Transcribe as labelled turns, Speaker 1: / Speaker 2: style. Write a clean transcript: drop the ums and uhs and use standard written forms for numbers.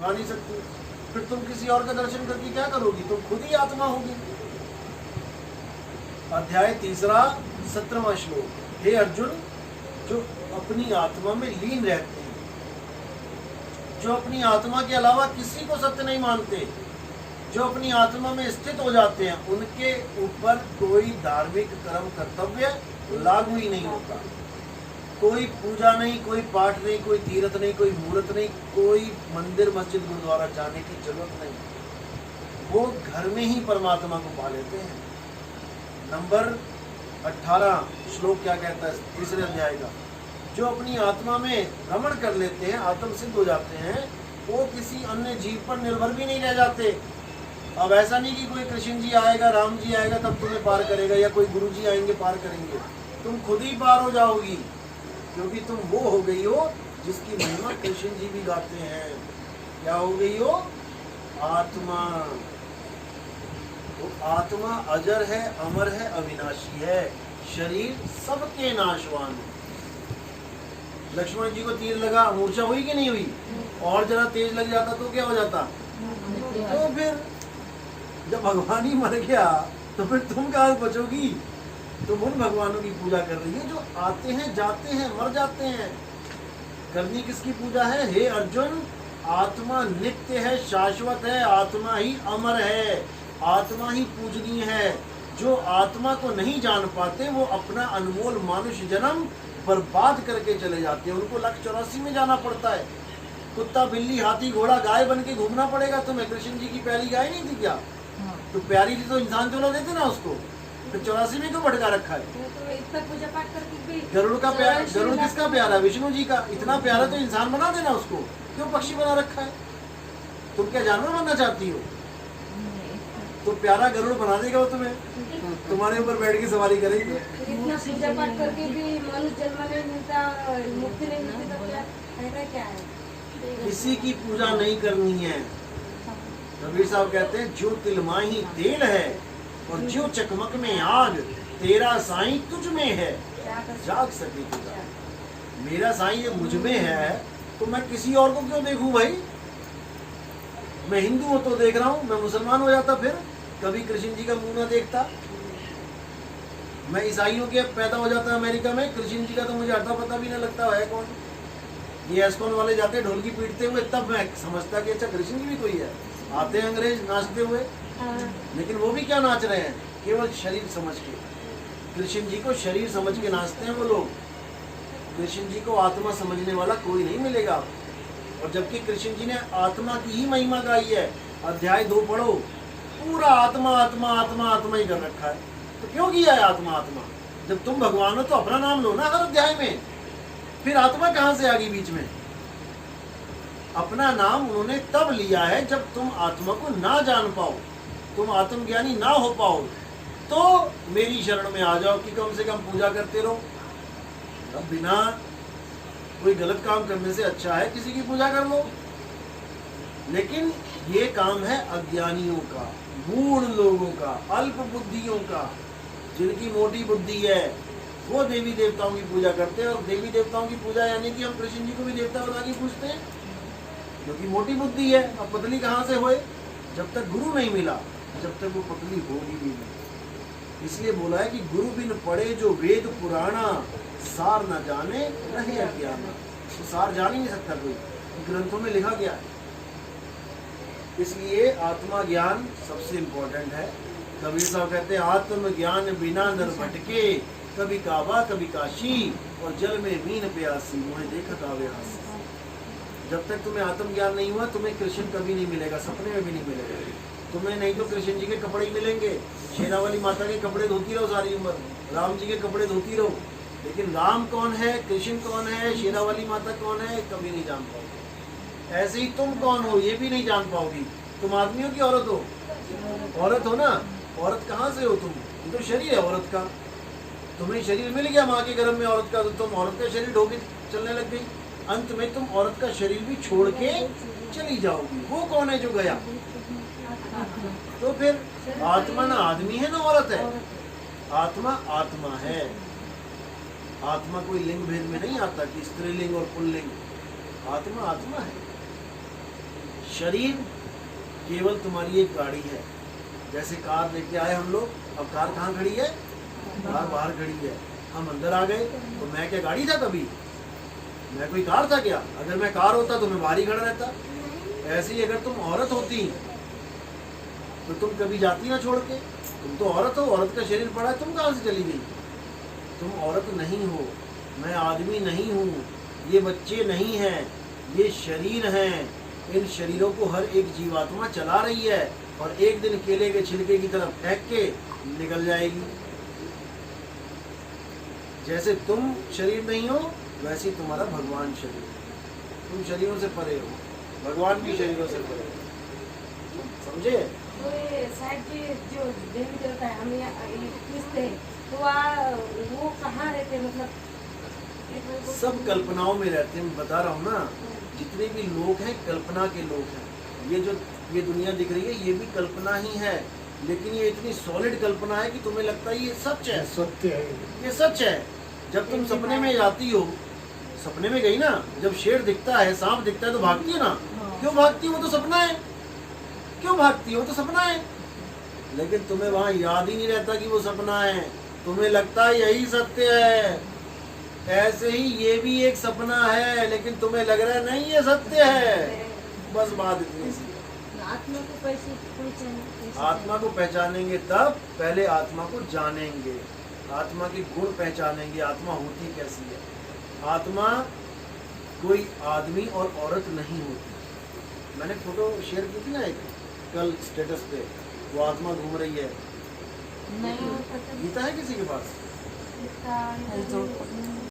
Speaker 1: खा नहीं सकती, फिर तुम किसी और का दर्शन करके क्या करोगी? तुम खुद ही आत्मा होगी। अध्याय 3 17वां श्लोक। हे अर्जुन, जो अपनी आत्मा में लीन रहते हैं, जो अपनी आत्मा के अलावा किसी को सत्य नहीं मानते, जो अपनी आत्मा में स्थित हो जाते हैं, उनके ऊपर कोई धार्मिक कर्म कर्तव्य लागू ही नहीं होता। कोई पूजा नहीं, कोई पाठ नहीं, कोई तीर्थ नहीं, कोई मुहूर्त नहीं, कोई मंदिर मस्जिद गुरुद्वारा जाने की जरूरत नहीं। वो घर में ही परमात्मा को पा लेते हैं। नंबर 18 श्लोक क्या कहता है 3 अध्याय का? जो अपनी आत्मा में भ्रमण कर लेते हैं, आत्म सिद्ध हो जाते हैं, वो किसी अन्य जीव पर निर्भर भी नहीं रह जाते। अब ऐसा नहीं कि कोई कृष्ण जी आएगा, राम जी आएगा तब तुम्हें पार करेगा, या कोई गुरु जी आएंगे पार करेंगे। तुम खुद ही पार हो जाओगी, क्योंकि तुम वो हो गई हो जिसकी महिमा कृष्ण जी भी गाते हैं। क्या हो गई हो? आत्मा। तो आत्मा अजर है, अमर है, अविनाशी है। शरीर सबके नाशवान है। लक्ष्मण जी को तीर लगा, मूर्छा हुई कि नहीं हुई? और जरा तेज लग जाता तो क्या हो जाता? तो फिर जब भगवान ही मर गया तो फिर तुम कहाँ बचोगी? तुम उन भगवानों की पूजा कर रही है जो आते हैं, जाते हैं, मर जाते हैं। करनी किसकी पूजा है? हे अर्जुन, आत्मा नित्य है, शाश्वत है, आत्मा ही अमर है, आत्मा ही पूजनीय है। जो आत्मा को नहीं जान पाते वो अपना अनमोल मानुष्य जन्म बर्बाद करके चले जाते हैं। उनको 184 में जाना पड़ता है। कुत्ता, बिल्ली, हाथी, घोड़ा, गाय बन के घूमना पड़ेगा तुम्हें। कृष्ण जी की प्यारी गाय नहीं थी क्या? तो प्यारी थी तो इंसान चलो देते ना उसको, फिर 84 में क्यों भटका रखा है?
Speaker 2: इतना पूजा पाठ करके भी
Speaker 1: गरुड़ का प्यारा, गरुड़ किसका प्यारा? विष्णु जी का। इतना प्यारा तो इंसान बना देना उसको, क्यों पक्षी बना रखा है? तुम क्या जानवर बनना चाहती हो? तो प्यारा गरुड़ बना देगा वो तुम्हें, तुम्हारे ऊपर बैठ के सवारी करेंगे।
Speaker 2: इतना पूजा पाठ करके भी मनुष्य जन्म नहीं मिलता, मुक्ति नहीं मिलती, तो क्या फायदा क्या है?
Speaker 1: किसी की पूजा नहीं करनी है। कबीर साहब कहते हैं, जो तिलमाही तेल है और जो चकमक में आग, तेरा साईं तुझ में है, जाग सके तुझा। मेरा साईं ये मुझ में है तो मैं किसी और को क्यों देखूं भाई? मैं हिंदू हूं तो देख रहा हूं, मैं मुसलमान हो जाता फिर कभी कृष्ण जी का मुंह ना देखता। मैं ईसाइयों के पैदा हो जाता अमेरिका में, कृष्ण जी का तो मुझे अता पता भी ना लगता है कौन। ये एस्कॉन वाले जाते ढोल की पीटते हुए, तब मैं समझता कि अच्छा कृष्ण जी भी कोई है। आते हैं अंग्रेज नाचते हुए, लेकिन वो भी क्या नाच रहे हैं? केवल शरीर समझ के। कृष्ण जी को शरीर समझ के नाचते हैं वो लोग। कृष्ण जी को आत्मा समझने वाला कोई नहीं मिलेगा। और जबकि कृष्ण जी ने आत्मा की ही महिमा गाई है। अध्याय 2 पढ़ो, पूरा आत्मा आत्मा आत्मा आत्मा ही कर रखा है। तो क्यों किया है आत्मा आत्मा? जब तुम भगवान हो तो अपना नाम लो ना हर अध्याय में। फिर आत्मा कहां से आ गई बीच में? अपना नाम उन्होंने तब लिया है जब तुम आत्मा को ना जान पाओ, तुम आत्मज्ञानी ना हो पाओ, तो मेरी शरण में आ जाओ कि कम से कम पूजा करते रहो। अब बिना कोई गलत काम करने से अच्छा है किसी की पूजा कर लो। लेकिन ये काम है अज्ञानियों का, मूढ़ लोगों का, अल्प बुद्धियों का। जिनकी मोटी बुद्धि है वो देवी देवताओं की पूजा करते हैं। और देवी देवताओं की पूजा यानी कि हम कृष्ण जी को भी देवता बना के पूछते हैं, क्योंकि मोटी बुद्धि है। अब पतली कहाँ से होए? जब तक गुरु नहीं मिला, जब तक वो पतली होगी भी नहीं। इसलिए बोला है कि गुरु बिन पढ़े जो वेद पुराना, सार न जाने रहे अज्ञान। तो सार जान ही नहीं सकता कोई, ग्रंथों में लिखा गया है। इसलिए आत्मा ज्ञान सबसे इम्पोर्टेंट है। कबीर साहब कहते हैं, आत्म ज्ञान बिना नर भटके, कभी काबा कभी काशी, और जल में मीन प्यासी, मुझे देखा आवे हासी। जब तक तुम्हें आत्मज्ञान नहीं हुआ तुम्हें कृष्ण कभी नहीं मिलेगा, सपने में भी नहीं मिलेगा तुम्हें। नहीं तो कृष्ण जी के कपड़े ही मिलेंगे। शेरावाली माता के कपड़े धोती रहो सारी उम्र, राम जी के कपड़े धोती रहो, लेकिन राम कौन है, कृष्ण कौन है, शेरावाली माता कौन है, कभी नहीं जान पाओगे। ऐसे ही तुम कौन हो ये भी नहीं जान पाओगी। तुम आदमी हो कि औरत हो? औरत हो ना। औरत कहाँ से हो तुम? ये तो शरीर है औरत का। तुम्हें शरीर मिल गया माँ के गर्भ में औरत का, तो तुम औरत का शरीर ढोके चलने लग गई। अंत में तुम औरत का शरीर भी छोड़ के चली जाओगी। वो कौन है जो गया? तो फिर आत्मा ना आदमी है ना औरत है। आत्मा आत्मा है। आत्मा कोई लिंग भेद में नहीं आता कि स्त्रीलिंग और पुल्लिंग। आत्मा आत्मा है। शरीर केवल तुम्हारी एक गाड़ी है। जैसे कार लेके आए हम लोग, अब कार कहाँ खड़ी है? कार बाहर खड़ी है। हम अंदर आ गए तो मैं क्या गाड़ी था कभी? मैं कोई कार था क्या? अगर मैं कार होता तो मैं बाहर ही खड़ा रहता। ऐसे ही अगर तुम औरत होती तो तुम कभी जाती ना छोड़ के। तुम तो औरत हो, औरत का शरीर पड़ा है, तुम कहाँ से चली गई? तुम औरत नहीं हो, मैं आदमी नहीं हूँ, ये बच्चे नहीं हैं, ये शरीर हैं। इन शरीरों को हर एक जीवात्मा चला रही है और एक दिन केले के छिलके की तरफ फेंक के निकल जाएगी। जैसे तुम शरीर नहीं हो वैसे ही तुम्हारा भगवान शरीर है। तुम शरीरों से परे हो, भगवान भी शरीरों से परे हो। समझे?
Speaker 2: तो ये साइड जो देवी देवता है, हम यहाँ पूछते हैं तो वो कहाँ रहते हैं? मतलब
Speaker 1: सब कल्पनाओं में रहते हैं। मैं बता रहा हूँ ना, जितने भी लोग हैं कल्पना के लोग हैं। ये जो ये दुनिया दिख रही है ये भी कल्पना ही है, लेकिन ये इतनी सॉलिड कल्पना है कि तुम्हें लगता है ये सच है।
Speaker 3: सत्य है।
Speaker 1: ये सच है। जब तुम सपने में जाती हो, सपने में गई ना, जब शेर दिखता है, सांप दिखता है तो भागती है ना। क्यों भागती हो? वो तो सपना है। क्यों भागती हो? तो सपना है। लेकिन तुम्हें वहां याद ही नहीं रहता कि वो सपना है, तुम्हें लगता है यही सत्य है। ऐसे ही ये भी एक सपना है, लेकिन तुम्हें लग रहा है नहीं ये सत्य है। बस बात इतनी सी है।
Speaker 2: आत्मा को कैसे पहचाने?
Speaker 1: आत्मा को पहचानेंगे तब, पहले आत्मा को जानेंगे, आत्मा के गुण पहचानेंगे, आत्मा होती कैसी है। आत्मा कोई आदमी और औरत नहीं होती। मैंने फोटो शेयर की थी ना एक कल स्टेटस पे, वो आत्मा घूम रही है।
Speaker 2: नहीं पता।
Speaker 1: गीता है किसी के पास?
Speaker 2: इसका